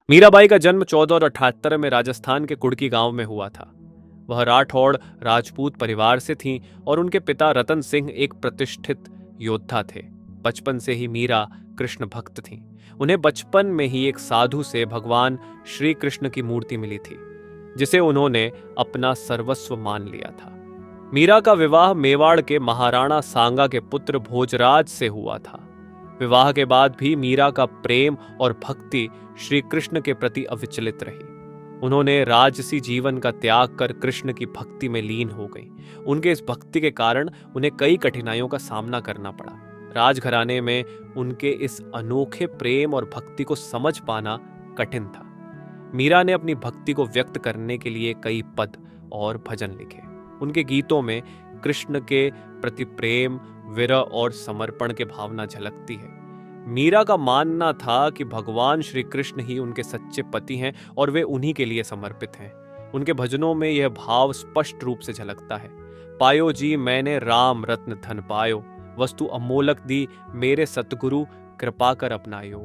मीराबाई का जन्म 1478 में राजस्थान के कुड़की गांव में हुआ था। वह राठौड़ राजपूत परिवार से थीं और उनके पिता रतन सिंह एक प्रतिष्ठित योद्धा थे। बचपन से ही मीरा कृष्ण भक्त थीं। उन्हें बचपन में ही एक साधु से भगवान श्री कृष्ण की मूर्ति मिली थी, जिसे उन्होंने अपना सर्वस्व मान लिया था। मीरा का विवाह मेवाड़ के महाराणा सांगा के पुत्र भोजराज से हुआ था। विवाह के बाद भी मीरा का प्रेम और भक्ति श्री कृष्ण के प्रति अविचलित रही। उन्होंने राजसी जीवन का त्याग कर कृष्ण की भक्ति में लीन हो गई। उनके इस भक्ति के कारण उन्हें कई कठिनाइयों का सामना करना पड़ा। राजघराने में उनके इस अनोखे प्रेम और भक्ति को समझ पाना कठिन था। मीरा ने अपनी भक्ति को व्यक्त करने के लिए कई पद और भजन लिखे। उनके गीतों में कृष्ण के प्रति प्रेम, विरह और समर्पण की भावना झलकती है। मीरा का मानना था कि भगवान श्री कृष्ण ही उनके सच्चे पति हैं और वे उन्हीं के लिए समर्पित हैं। उनके भजनों में यह भाव स्पष्ट रूप से झलकता है। पायो जी मैंने राम रत्न धन पायो, वस्तु अमोलक दी मेरे सतगुरु कृपा कर अपनायो।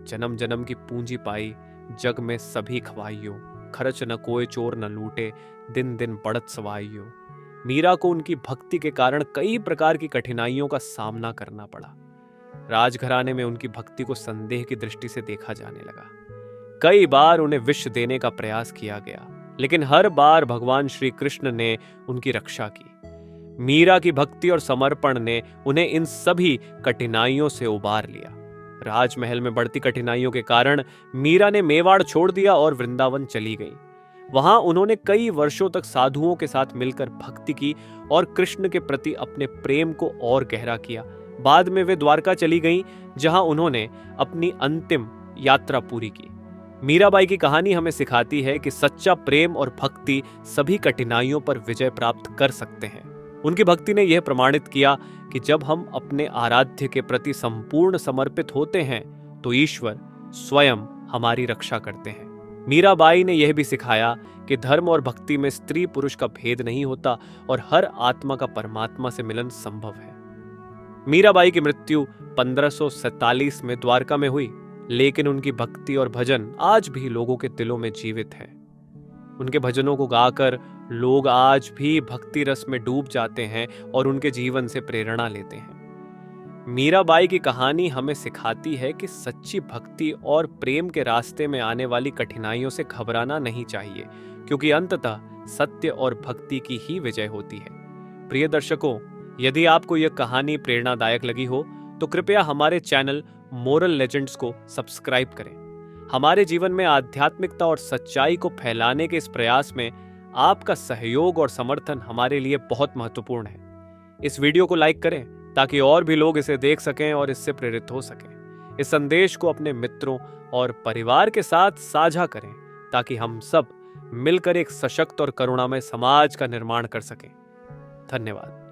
जन्म जन्म की पूंजी पाई जग में सभी खवाइयो, खर्च न कोई चोर न लूटे दिन दिन बढ़त सवाइयो। मीरा को उनकी भक्ति के कारण कई प्रकार की कठिनाइयों का सामना करना पड़ा। राजघराने में उनकी भक्ति को संदेह की दृष्टि से देखा जाने लगा। कई बार उन्हें विष देने का प्रयास किया गया, लेकिन हर बार भगवान श्री कृष्ण ने उनकी रक्षा की। मीरा की भक्ति और समर्पण ने उन्हें इन सभी कठिनाइयों से उबार लिया। राजमहल में बढ़ती कठिनाइयों के कारण मीरा ने मेवाड़ छोड़ दिया और वृंदावन चली गई। वहां उन्होंने कई वर्षों तक साधुओं के साथ मिलकर भक्ति की और कृष्ण के प्रति अपने प्रेम को और गहरा किया। बाद में वे द्वारका चली गईं, जहां उन्होंने अपनी अंतिम यात्रा पूरी की। मीराबाई की कहानी हमें सिखाती है कि सच्चा प्रेम और भक्ति सभी कठिनाइयों पर विजय प्राप्त कर सकते हैं। उनकी भक्ति ने यह प्रमाणित किया कि जब हम अपने आराध्य के प्रति संपूर्ण समर्पित होते हैं तो ईश्वर स्वयं हमारी रक्षा करते हैं। मीराबाई ने यह भी सिखाया कि धर्म और भक्ति में स्त्री पुरुष का भेद नहीं होता और हर आत्मा का परमात्मा से मिलन संभव है। मीराबाई की मृत्यु 1547 में द्वारका में हुई, लेकिन उनकी भक्ति और भजन आज भी लोगों के दिलों में जीवित हैं। उनके भजनों को गाकर लोग आज भी भक्ति रस में डूब जाते हैं और उनके जीवन से प्रेरणा लेते हैं। मीराबाई की कहानी हमें सिखाती है कि सच्ची भक्ति और प्रेम के रास्ते में आने वाली कठिनाइयों से घबराना नहीं चाहिए, क्योंकि अंततः सत्य और भक्ति की ही विजय होती है। प्रिय दर्शकों, यदि आपको यह कहानी प्रेरणादायक लगी हो तो कृपया हमारे चैनल मोरल लेजेंड्स को सब्सक्राइब करें। हमारे जीवन में आध्यात्मिकता और सच्चाई को फैलाने के इस प्रयास में आपका सहयोग और समर्थन हमारे लिए बहुत महत्वपूर्ण है। इस वीडियो को लाइक करें ताकि और भी लोग इसे देख सकें और इससे प्रेरित हो सकें। इस संदेश को अपने मित्रों और परिवार के साथ साझा करें ताकि हम सब मिलकर एक सशक्त और करुणामय समाज का निर्माण कर सकें। धन्यवाद।